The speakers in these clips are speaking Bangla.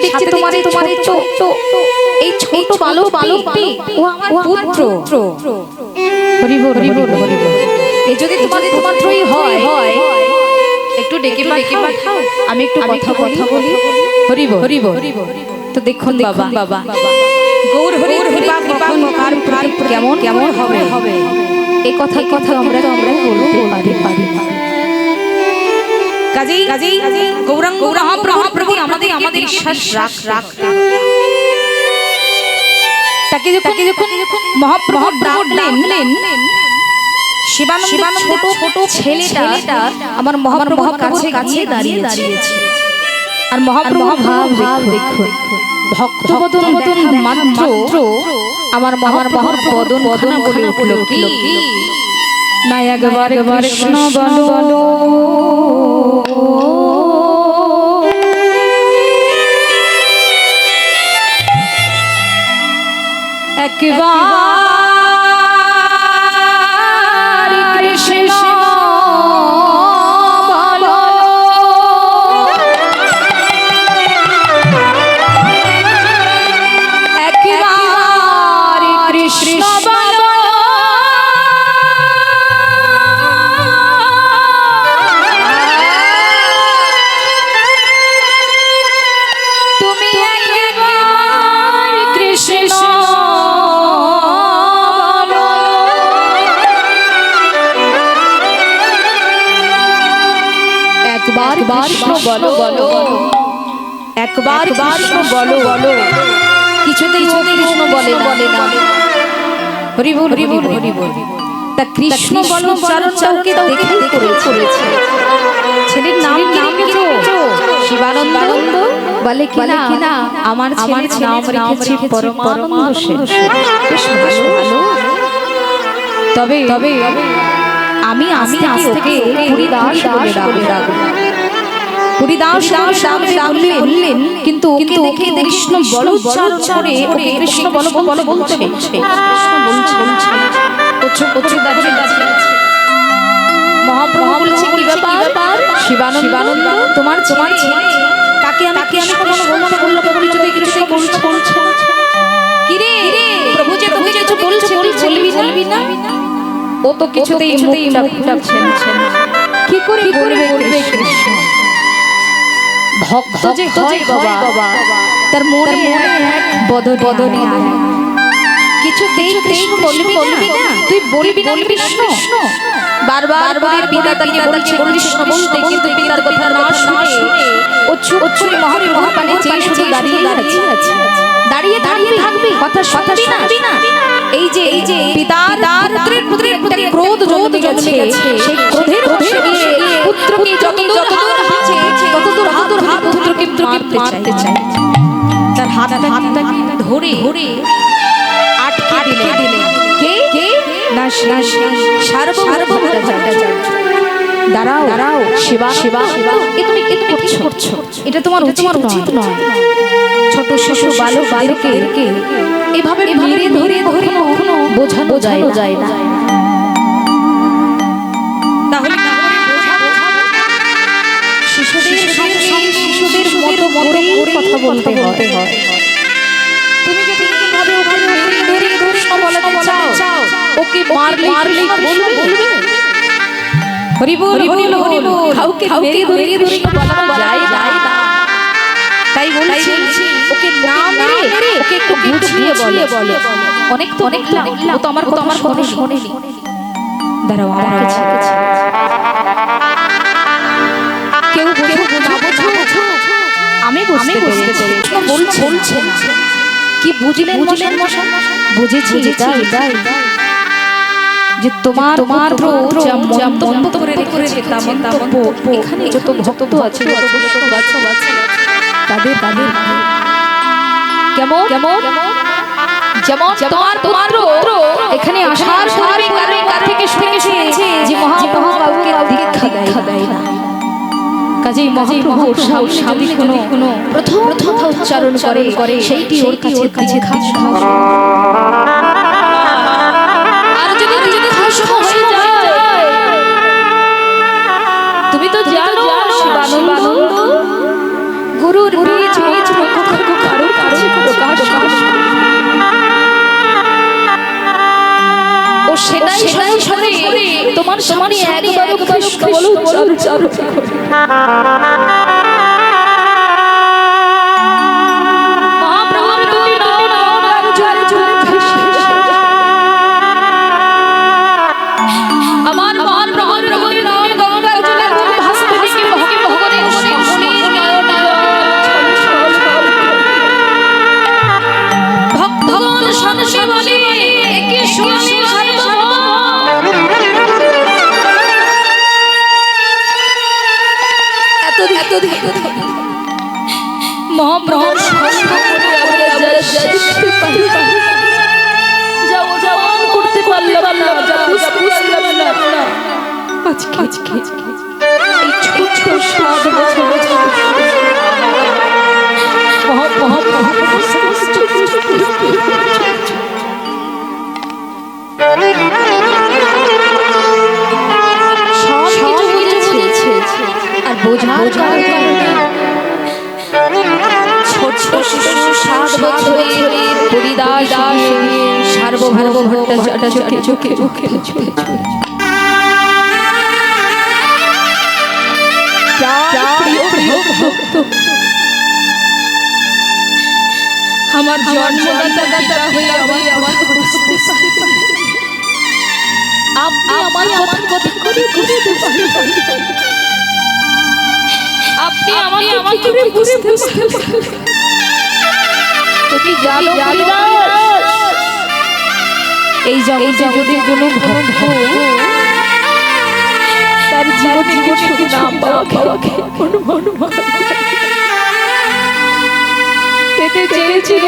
দেখছি তোমার এই ছোট বালকটি ও আমার পুত্র। হরি বল হরি বল হরি বল। এই যদি তোমার পুত্রই হয় একটু ডেকে পাঠাও, আমি একটু কথা বলি। হরি বল হরি বল। তো দেখুন বাবা গৌর হরি কখন কার কেমন কেমন হবে এই কথা আমরা বলতে পারি। কাজেই গৌরাঙ্গ মহাপ্রভু আমাদের বিশ্বাস রাখতে হবে। তাকে যখন মহাপ্রভু ডাকলেন, শিবানন্দ ছোট ছেলেটা আমার মহাপ্রভুর কাছে দাঁড়িয়েছে। আর মহাপ্রভু ভাব দেখুন, ভক্ত বদন মাত্র আমার মহাপ্রভুর বদন বলে উঠল কি না একবার কৃষ্ণ বলো, একবার কৃষ্ণ বলো, একবার কৃষ্ণ বলো, তুমি একবার কৃষ্ণ একবার কৃষ্ণ বলো। কিছুতেই কৃষ্ণ বলে না। হরি বল হরি বল হরি বল। তা কৃষ্ণ বলো উচ্চারণটাকে দেখেই করেছে। ছেলের নাম শিবানন্দ বলে কিনা আমার ছেলের নাম রেখেছি পরমানন্দ সেন। বেশ ভালো। তবে আমি আস্তে থেকে হরিদাস বলে ডাকবো। হরিদাস বললেন, কিন্তু দেখে কৃষ্ণ বলো করে কৃষ্ণ বলো বলছে। মহাপ্রভু বলছে কি ব্যাপার শিবানন্দ, তোমার ছেলে তাকে আমি কখনো বলতে যদি কৃষ্ণ বলছে কি রে প্রভু যে তুমি কিছু বলবি না। ও তো কিছুতেই মুখটা কি করে বলবে কৃষ্ণ। ভক্ত যে হয় বাবা, তার মনে এক বদনে কিছুতেই কৃষ্ণ বলবি না, তুই বলবি না কৃষ্ণ। বারবার পিতা তাকে বলছে কৃষ্ণ বলতে, কিন্তু পিতার কথা না শুনে ও চুপ করে মহাপ্রভুর পানে চেয়ে শুধু দাঁড়িয়ে থাকবি, কথা শুনবি না। এই যে পিতার পুত্রের একটা ক্রোধ জমে গেছে, সেই ক্রোধের বশে গিয়ে পুত্রকে যতদূর হাত পুত্রকে মারতে চায়। তার হাতটা ধরে আটকে দিলেন। কে না সার্বভৌম দাঁড়াও শিবা, এ তুমি কি করছো? এটা তোমার উচিত নয়। ছোট শিশু বালককে এভাবে ধরে কখনো বোঝানো যায় না। তাহলে শিশুদের মতো কথা বলতে হয়। তুমি যদি এইভাবে ধরে বলাতে চাও, ওকে মারলে বলবে হরি বল হরি বল। কাউকে ধরে বলা যায় না। তাই বলছি ওকে নাম মেরে ওকে একটু বুঝিয়ে বলো। অনেক ও তো আমার কথা শোনেনি। দাঁড়াও আমার কাছে কেউ না বোঝো, আমি বুঝতে পেরেছি বলছে না। কি বুঝলেন বুঝেছি তাই যে তোমার যা মন্তব্য করে রেখেছে তা মন্তব্য এখানে যত ভক্ত আছে তাদের কেমন যেমন তোমার এখানে আসার পরে কার থেকে শুনেছে যে মহাপ্রভু কাউকে দীক্ষা দেয় না। কাজেই মহাপ্রভুর সামনে কোনো প্রথম উচ্চারণ করে সেইটি ওর কাছে আর যদি হয়ে যায়, তুমি তো জানো শিবানন্দ গুরুর বীজ তোমার সামনে একবার কৃষ্ণ বলো উচ্চারণ করতে পারলাম না আজকে এই ছোট 7 বছর আর বোঝার কারণে ছোট 7 বছরের পরিদাস সার্বভৌম ভট্টাচার্য চোখে আমার জন্মদাতা পিতা হয়ে আমাকে বুঝতে পারে আপনি আমার কথা করে বুঝতে পারেন আপনি আমাকে বুঝতে পারেন তুমি জানো এই জগতের কোনো ভক্ত তার জীবনে কিছু নাম পাওয়াকে পেতে চেয়েছিল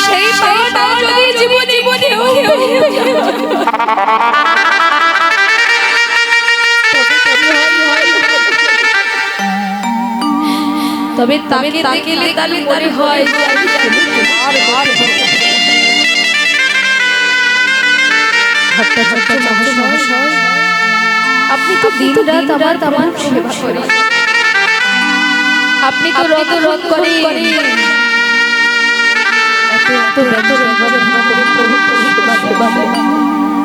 সেই পাওয়াটা যদি জীবনে তবে তাকে তাকে মনে হয় আপনি তো দিন রাত আমার সেবা করেন আপনি তো রত করেন এত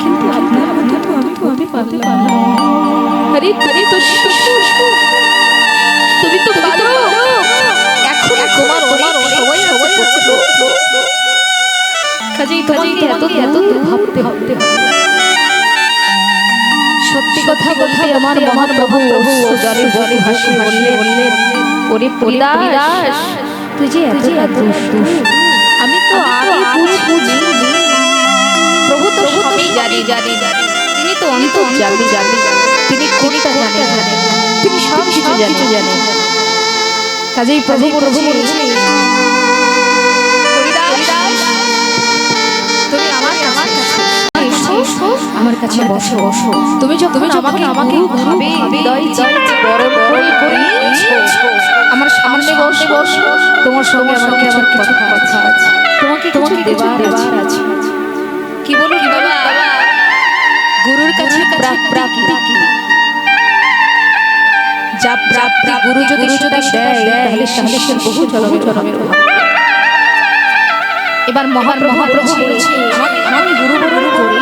কিন্তু আপনার মতো তো আমি হতে পারলাম না আরে তো তুমি তো পারো এখন তোমার সময় কাজেই এত ভাবতে হবে সত্যি কথা বলতে আমার প্রভু জলে ভাসি বললেন ওরে পরিদাস তুই যে এতটা দোষ আমি তো আগে বুঝি প্রভু তো সবই জানে তিনি তো অন্তর্যামী তিনি কোনটা জানেন তিনি সব কিছু জানেন কাজেই প্রভু বলছে তুমি আমার কাছে বসো তুমি যখন আমাকে ভাবে হৃদয় চিত্তে বরণ করে আমার সামনে বসো তোমার সঙ্গে আমার কিছু কথা আছে তোমাকে দেবার আছে কি বলো বাবা গুরুর কাছে প্রাপ্তি কি যা প্রাপ্তি গুরু যদি দেয় তাহলে সে বহু জনমের এবার মহাপ্রভু বলছে আমি গুরু বরণ করি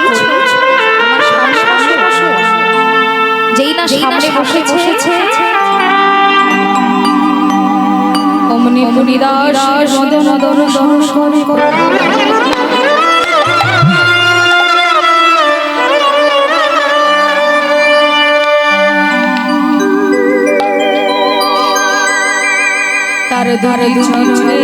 আমার সামনে বসো যেই না সামনে বসেছে অমনি মুনিদাস মদন দর্শন করে তার দ্বারে দুজনে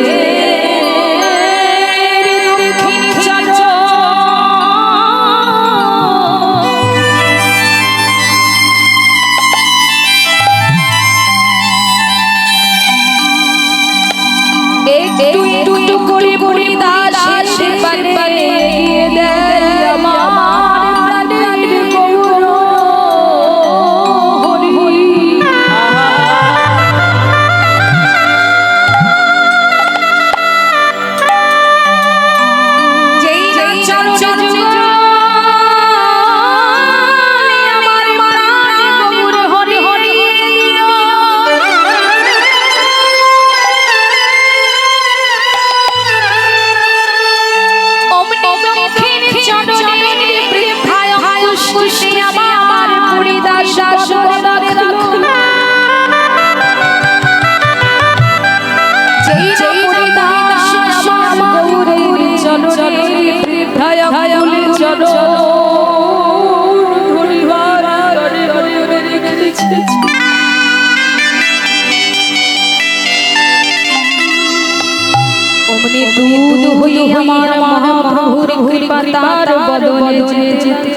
অমনি দুধ হয়ে আমার মহাপ্রভুর কৃপা তার বদনে যেতে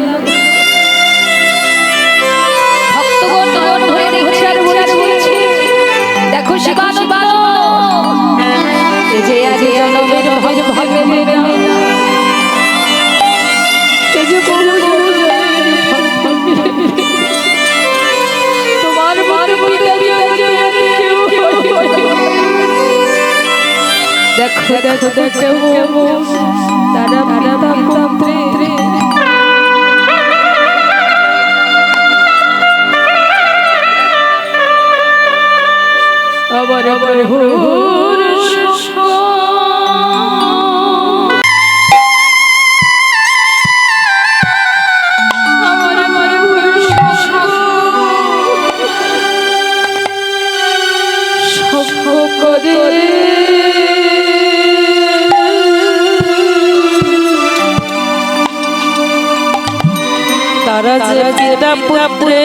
ভক্তগণ ধরে দেখছে আর বলছে দেখো শিবানন্দ এই যে আগে জনমের ভজ ভাবে মেরা এই যে তোমার বার দেখো দেখো দেখো তারা পুত্রে আবার প্রভুর তারা যে পিতা পুত্রে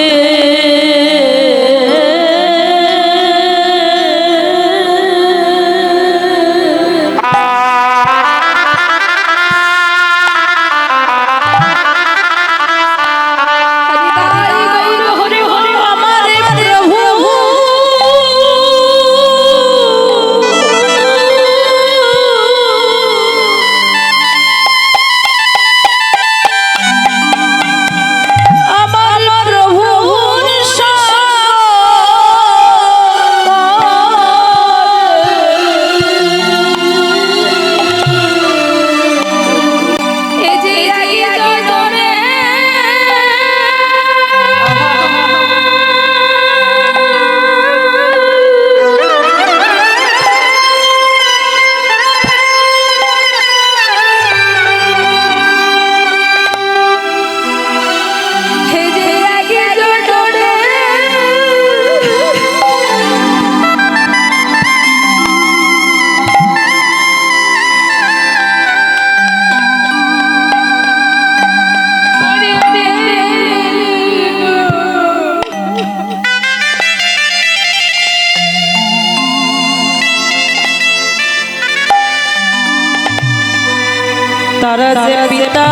তারা যে পিতা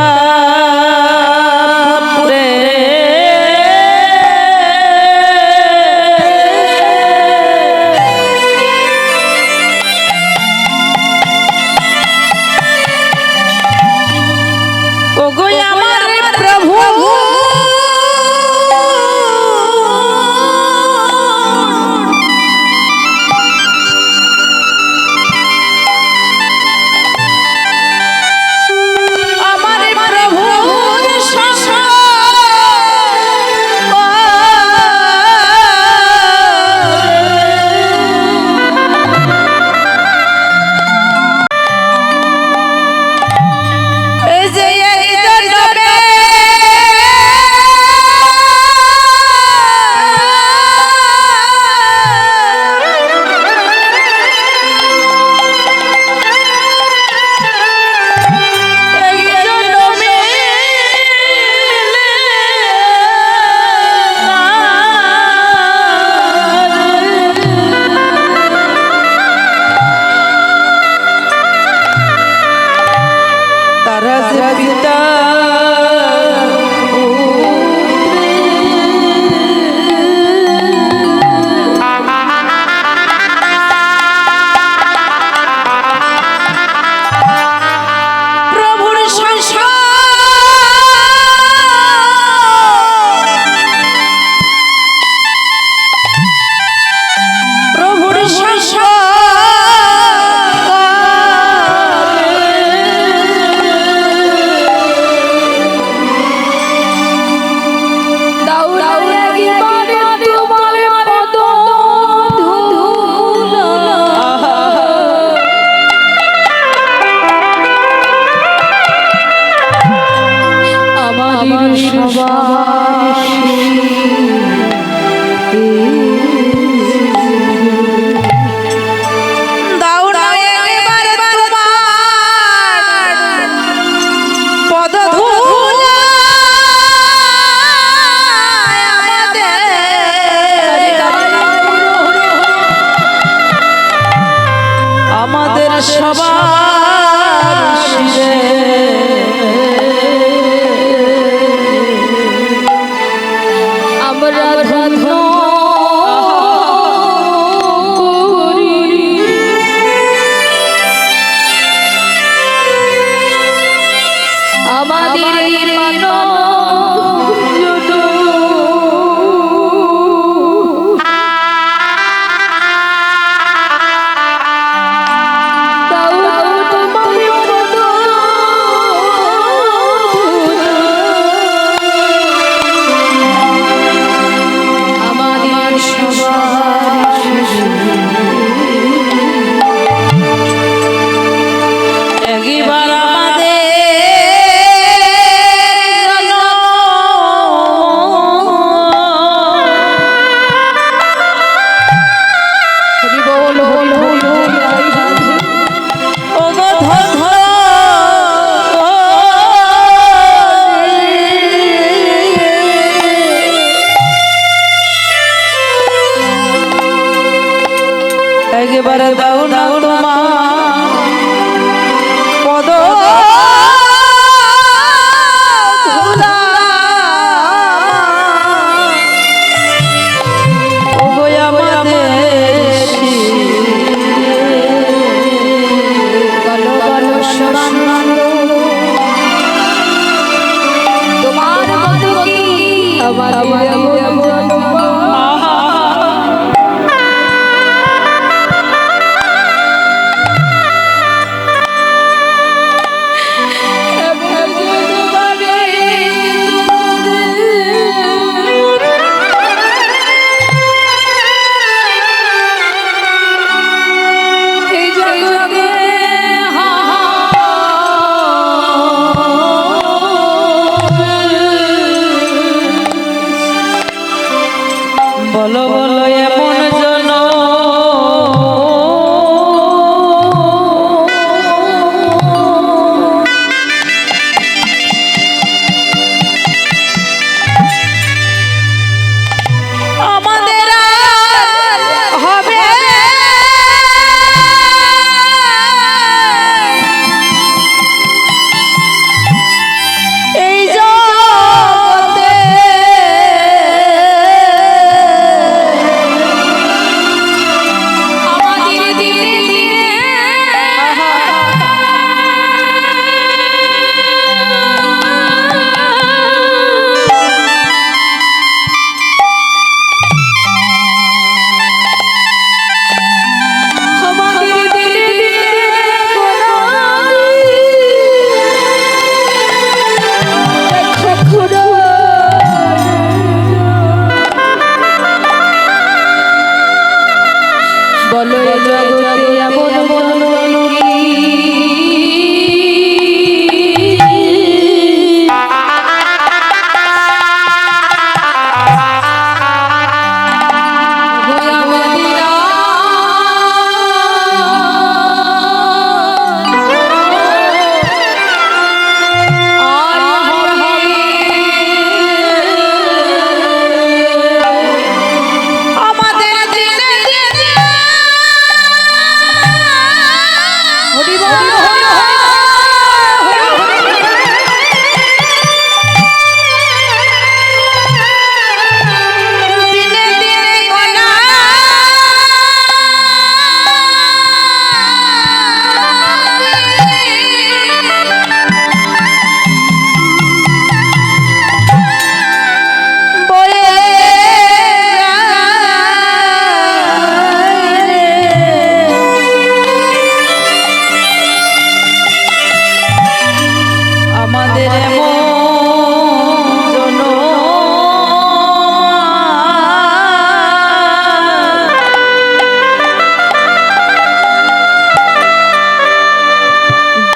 পুত্রে ওগো আমার প্রভু একবারে দাও না তোমার পদ বলো বলো এমন জন আমাদের হবে এই জগতে বলো জগতে এমন বলো আমাদের জন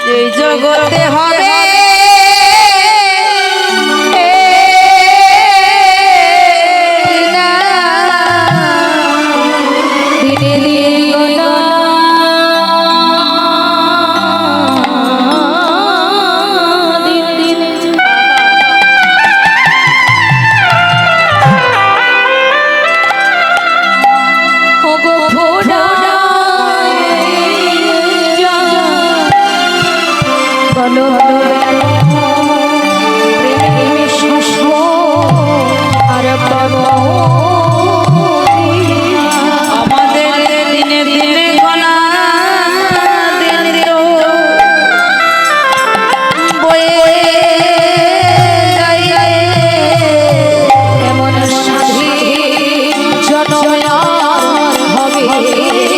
যে জগতে হবে হবে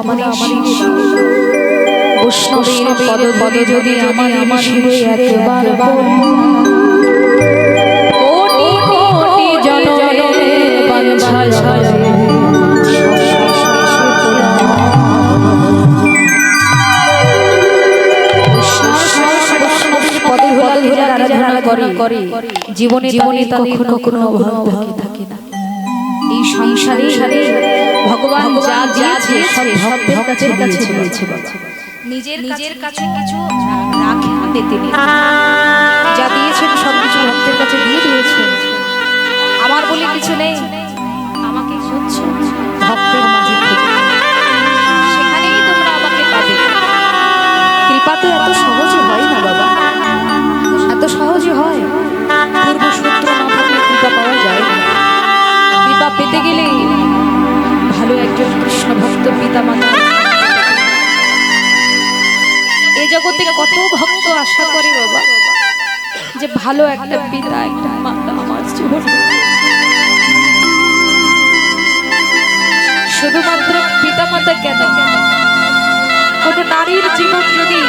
আমার বৈষ্ণবের পদ যদি আমার শিরে একবার কোটি কোটি জনমের বাঞ্ছা জীবনে কখনো অভাব থাকে না। এই সংসারে ভগবান যা দিয়েছে সব ভক্তের কাছে দিয়েছে। নিজের কাছে কিছু রাখেননি তিনি, যা দিয়েছেন সব কিছু ভক্তের কাছে দিয়ে দিয়েছেন। আমার বলে কিছু নেই, আমাকে খুঁজছো ভক্তের মাঝে খুঁজে, সেখানেই তোমরা আমাকে পাবে। কৃপা তো এত সহজে হয় না বাবা, এত সহজে হয় পূর্বসূত্র না থাকলে কৃপা পাওয়া যায় না। কৃপা পেতে গেলে ভালো একজন কৃষ্ণ ভক্ত পিতা মাতা, এ জগতে কত ভক্ত আশা করে বাবা যে ভালো একটা পিতা একটা মাতা আমার জীবনে। শুধুমাত্র পিতা মাতা কেন, কোন নারীর জীবন যদি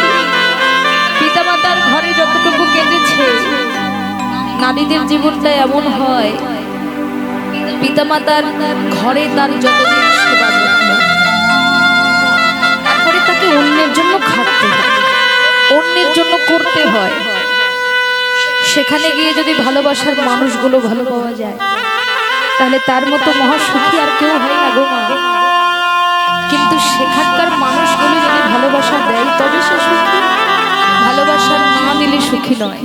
পিতা মাতার ঘরে যতটুকু কেঁদেছে, নারীদের জীবনটা এমন হয় পিতা মাতার ঘরে তার যতদিন সেবা করতে, তারপরে তাকে অন্যের জন্য খাটতে হয়, অন্যের জন্য করতে হয়। সেখানে গিয়ে যদি ভালোবাসার মানুষগুলো ভালো পাওয়া যায়, তাহলে তার মতো মহাসুখী আর কেউ হয় না গো মা। কিন্তু সেখানকার মানুষগুলো যদি ভালোবাসা দেয় তবে সে সুখী, ভালোবাসা না দিলে সুখী নয়।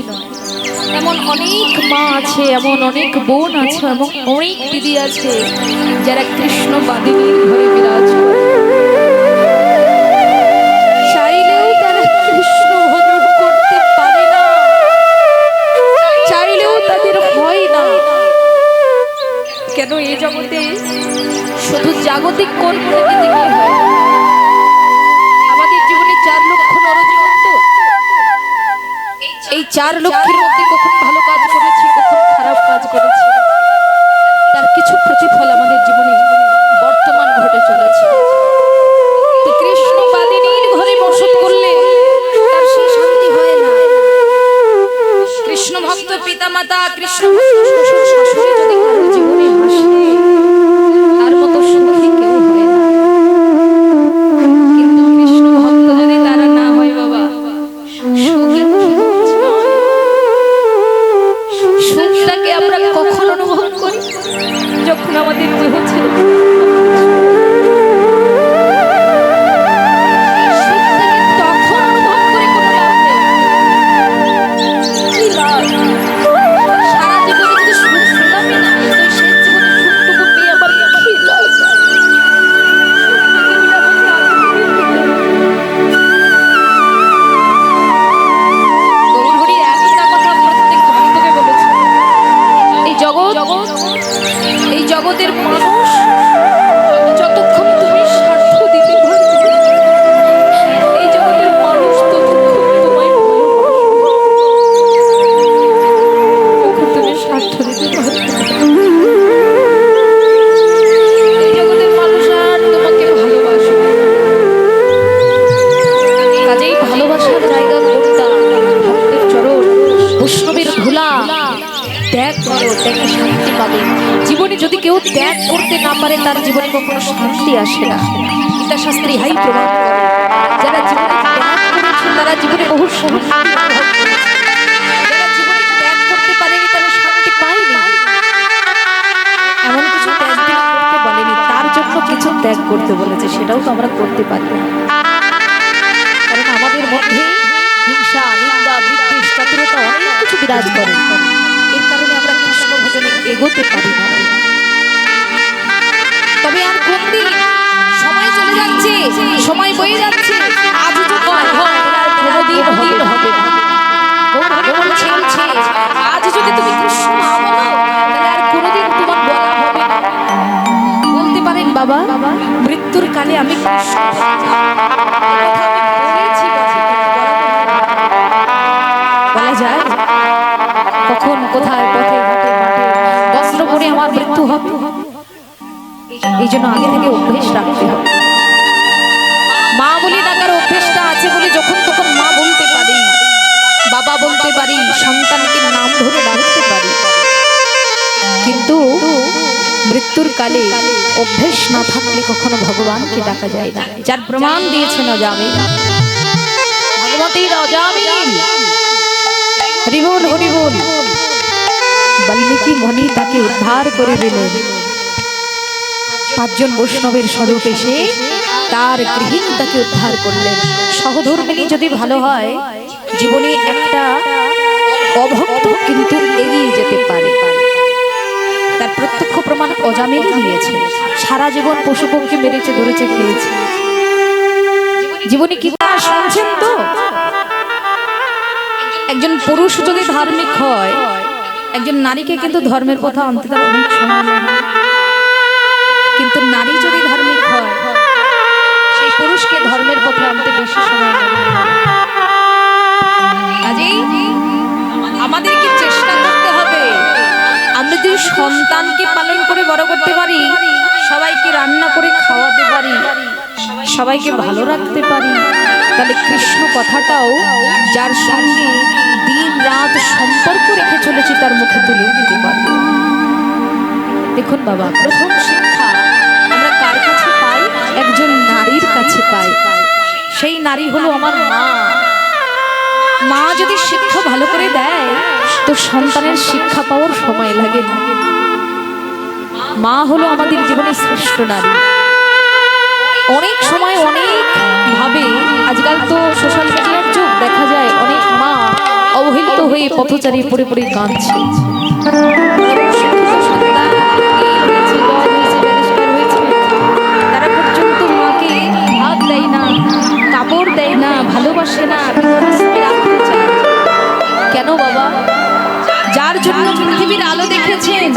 এমন অনেক মা আছে, এমন অনেক বোন আছে, এমন অনেক দিদি আছে যারা কৃষ্ণ বাদিনীর ঘরে বিরাজ করে, চাইলেও তারা কৃষ্ণ ভজন করতে পারে না, চাইলেও তাদের হয় না। কেন এই জগতে শুধু জাগতিক কর্মটাকে দেখে হয়। আমাদের জীবনে 4 লক্ষ নরজীবন, তো এই 4 লক্ষের মধ্যে কখন ভালো কাজ করেছি, কখন খারাপ কাজ করেছি, তার কিছু প্রতিফল আমাদের জীবনে বর্তমান ঘটে চলেছে। কৃষ্ণ বাদিনীর ঘরে বসত করলে তার সেই শান্তি হয় না। কৃষ্ণ ভক্ত পিতা মাতা, কৃষ্ণ শ্বশুর শাশুড়ি যদি কারো জীবনে আসে, তার মতো সুখী কেউ হয় না। কিন্তু কৃষ্ণ ভক্ত যদি তারা না হয় বাবা, সুখটাকে আমরা কখন অনুভব করি, যখন আমাদের দেহ ছেড়ে এই জগতের মানুষ যতক্ষণ তুমি স্বার্থ দিতে পারবে, এই জগতের মানুষ ততক্ষণ তোমায় যখন তুমি স্বার্থ দিতে পারবে, এই জগতের মানুষ আর তোমাকে ভালোবাসবে। কাজেই ভালোবাসার জায়গা কোনটা? ভক্তের চরণ, বৈষ্ণবের ধুলা। ত্যাগ করো, ত্যাগে শান্তি পাবে। জীবনে যদি কেউ ত্যাগ করতে না পারে, তার জীবনে কখনো শান্তি আসে না। গীতা শাস্ত্রে ইহাই প্রমাণ করে। যারা জীবনে ত্যাগ করেছে তারা জীবনে বহু শান্তি অনুভব করেছে। যারা জীবনে ত্যাগ করতে পারেনি তারা শান্তি পায়নি। এমন কিছু ত্যাগ করতে বলেনি, তার জন্য কিছু ত্যাগ করতে বলেছে, সেটাও তো আমরা করতে পারি না। কারণ আমাদের মধ্যে হিংসা, নিন্দা, বিদ্বেষ, চতুরতা অনেক কিছু বিরাজ করে। এর কারণে আমরা কৃষ্ণ ভজনে এগোতে পারি না। তবে আর কোন দিন সময় চলে যাচ্ছে, সময় বয়ে যাচ্ছে, আজ যদি হয় কোনদিন হবে না। আজ যদি তুমি কৃষ্ণ না বলো, তাহলে আর কোনদিন তোমার বলা হবে না। বলতে পারেন বাবা, মৃত্যুর কালে আমি কৃষ্ণ বলা যায়? কখন, কোথায়, পথে ঘাটে মাঠে বস্ত্র পরে আমার মৃত্যু হবে। এই জন্য আগে থেকে অভ্যেস রাখতে হবে। মৃত্যুর কালে অভ্যেস না থাকলে কখনো ভগবানকে ডাকা যায় না, যার প্রমাণ দিয়েছেন অজামিল ভগবতীর অজামিল। হরি বল হরি বল। বাল্মীকি মুনি তাকে উদ্ধার করে দিলেন। পাঁচজন বৈষ্ণবের স্বরূপ এসে তার গৃহিণী তাকে উদ্ধার করলেন। সহধর্মিণী যদি ভালো হয়, জীবনে একটা অভক্ত কিন্তু এগিয়ে যেতে পারে। তার প্রত্যক্ষ প্রমাণ অজামিল দিয়েছে। সারা জীবন পশু পক্ষী মেরেছে, ধরেছে, খেয়েছে। জীবনে কি শুনছেন তো? একজন পুরুষ যদি ধার্মিক হয়, একজন নারীকে কিন্তু ধর্মের পথে আনতে তার অনেক সময় লাগে। কিন্তু নারী যদি ধার্মিক হয়, সেই পুরুষকে ধর্মের পথে আনতে বেশি সময় লাগে। কাজেই আমাদেরকে চেষ্টা করতে হবে, আমরা যদি সন্তানকে পালন করে বড় করতে পারি, সবাইকে রান্না করে খাওয়াতে পারি, সবাইকে ভালো রাখতে পারি, তাহলে কৃষ্ণ কথাটাও যার সঙ্গে দিন রাত সম্পর্ক রেখে চলেছি তার মুখে তুলে দিতে পারবো। দেখুন বাবা, প্রথম শিক্ষা আমরা কার কাছে পাই? একজন নারীর কাছে পাই। সেই নারী হলো আমার মা। মা যদি শিক্ষা ভালো করে দেয় তো সন্তানের শিক্ষা পাওয়ার সময় লাগে না। মা হলো আমাদের জীবনের শ্রেষ্ঠ নারী। অনেক সময় অনেক ভাবে, আজকাল তো সোশ্যাল মিডিয়ার যুগ, দেখা যায় অনেক মা অবহেলিত হয়ে পথচারী পড়ে পড়ে কাঁদছে। তারা পর্যন্ত মাকে ভাত দেয় না, কাপড় দেয় না, ভালোবাসে না, রাখতে চায়। কেন বাবা? যার জন্য পৃথিবীর আলো দেখেছেন,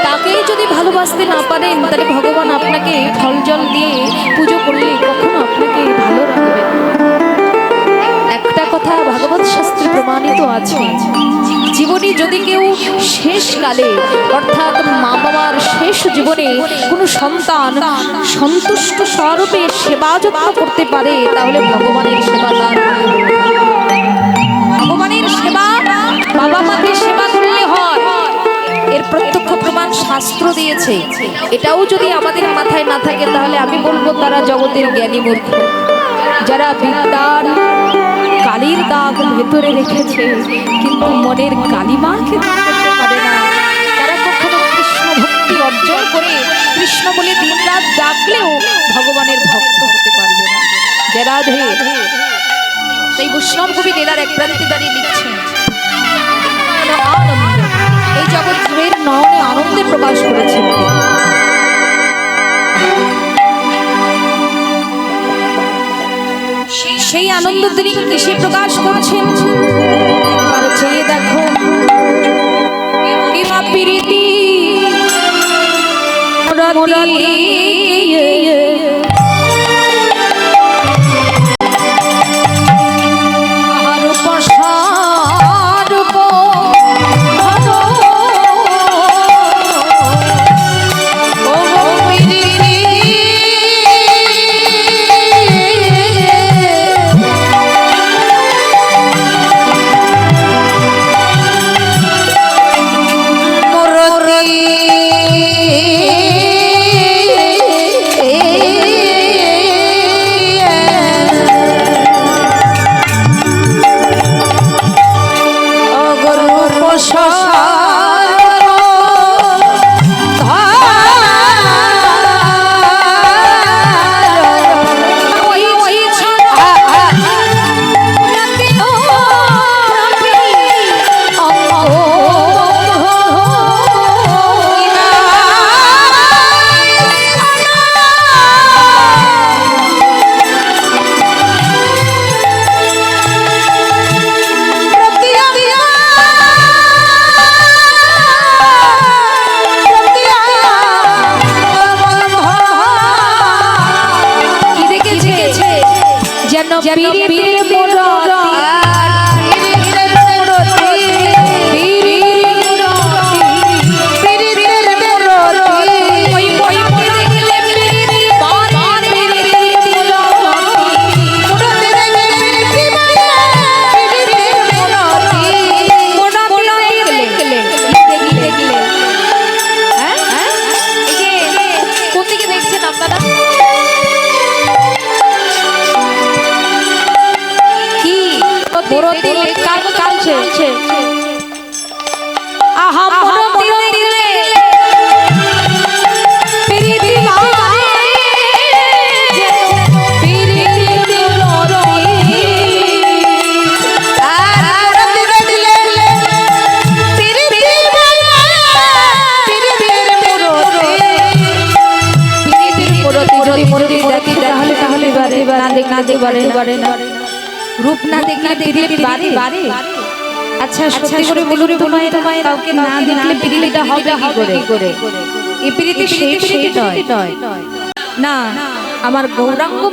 তাকেই যদি ভালোবাসতে না পারেন, তাহলে ভগবান আপনাকে ফল জল দিয়ে পুজো করলে কখনো আপনাকে ভালো রাখবে। একটা কথা ভাগবত শাস্ত্রে প্রমাণিত আছে, জীবনে যদি কেউ শেষকালে অর্থাৎ মা বাবার শেষ জীবনে কোনো সন্তান সন্তুষ্ট স্বরূপে সেবা যত্ন করতে পারে, তাহলে ভগবানের সেবা তার। ভগবানের সেবা বাবা মাকে সেবা করলে হয়, এর প্রত্যক্ষ প্রমাণ শাস্ত্র দিয়েছে। এটাও যদি আমাদের মাথায় না থাকে, তাহলে আমি বলবো তারা জগতের জ্ঞানী মূর্খ। যারা বিদ্যার কালির দাগ ভেতরে রেখেছে কিন্তু মনের কালিমাকে করতে পারে না, তারা কখনো কৃষ্ণ ভক্তি অর্জন করে কৃষ্ণ বলে দিন রাত ডাকলেও ভগবানের ভক্ত হতে পারবে না। জয় রাধে। সেই বৈষ্ণব কবি লীলার এক প্রান্তে দাঁড়িয়ে লিখছেন, এই জগৎ জীবের নয়নে আনন্দে প্রকাশ করেছেন। সেই আনন্দ তিনি কিসে প্রকাশ করছেন? আর চেয়ে দেখো, কিমা প্রীতি দিলে কাম কামছে আহা মন দিলে প্রীতি মানে যে প্রীতি রোরী আর মন দিলে প্রীতি মানে প্রীতির মুরতি যদি মুরতি দেখি তাহলে না দেখতে না রূপ না দেখলে প্রীতি বাড়ে আচ্ছা সত্যি করে বলুন তোমায় কাউকে না দেখলে প্রীতিটা হবে কি করে এই প্রীতি সেই প্রীতি নয় না আমার গৌরাঙ্গ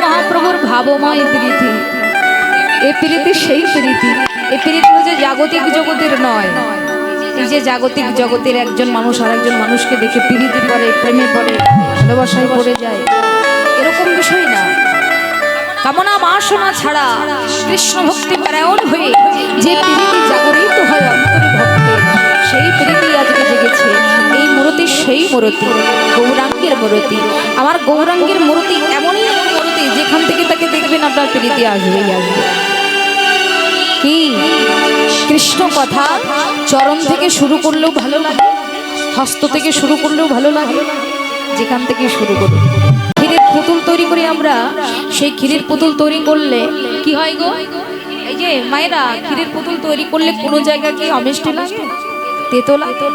মহাপ্রভুর ভাবময় প্রীতি এই প্রীতি সেই প্রীতি এই প্রীতি হচ্ছে জাগতিক জগতের নয় এই যে জাগতিক জগতের একজন মানুষ আর একজন মানুষকে দেখে প্রীতি করে প্রেমে পড়ে ভালোবাসায় পড়ে যায় এরকম বিষয় না কামনা বাসনা ছাড়া কৃষ্ণ ভক্তি পরায়ণ হয়ে যে প্রীতি জাগরিত হয় অন্তরে ভক্তের সেই প্রীতি আজকে জেগেছে এই মূর্তি সেই মূর্তি গৌরাঙ্গের মূর্তি আমার গৌরাঙ্গের মূর্তি এমনই মূর্তি যেখান থেকে তাকে দেখবেন আপনার প্রীতি আসবেই আসবে কি কৃষ্ণ কথা চরণ থেকে শুরু করলেও ভালো লাগে হস্ত থেকে শুরু করলেও ভালো লাগে যেখান থেকে শুরু করব ক্ষীরের পুতুল তৈরি করি আমরা সেই ক্ষীরের পুতুল তৈরি করলে কি হয় গো এই যে মায়েরা ক্ষীরের পুতুল তৈরি করলে কোনো জায়গায় কি অমিষ্টি লাগে তেতো লাগে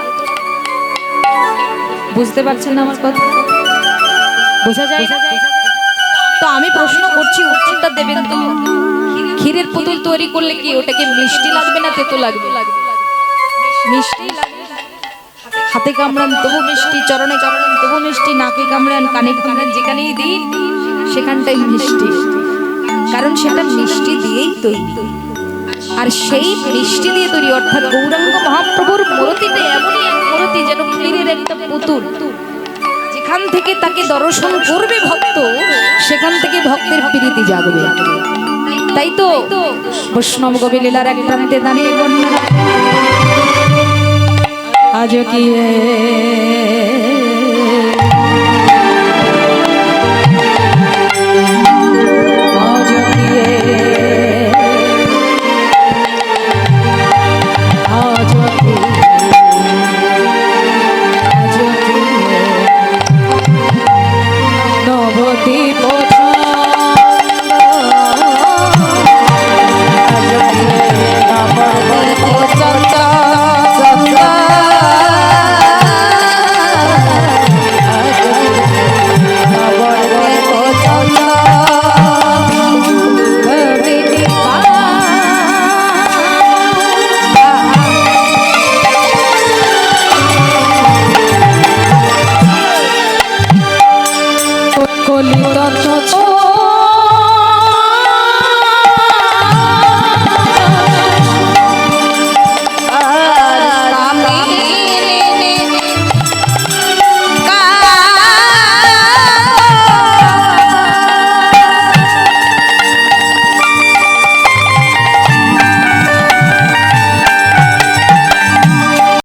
বুঝতে পারছেন না আমার কথা বোঝা যায় তো আমি প্রশ্ন করছি উত্তরটা দেবেন তো ক্ষীরের পুতুল তৈরি করলে কি ওটাকে মিষ্টি লাগবে না তেতো লাগবে মিষ্টি লাগবে হাতে কামড়ান তবু মিষ্টি চরণে কামড়ান তবু মিষ্টি নাকে কামড়ান কানে কামড়ান যেখানেই দিন সেখানটাই মিষ্টি কারণ সেটা মিষ্টি দিয়েই তৈরি আর সেই মিষ্টি দিয়ে তৈরি অর্থাৎ গৌরাঙ্গ মহাপ্রভুর মূর্তিটা এমনই এক মূর্তি যেন ক্ষীরের একটা পুতুল যেখান থেকে তাকে দর্শন করবে ভক্ত সেখান থেকে ভক্তের প্রীতি জাগবে তাই তো বৈষ্ণব কবি লীলার এক প্রান্তে দাঁড়িয়ে বর্ণনা আজ কি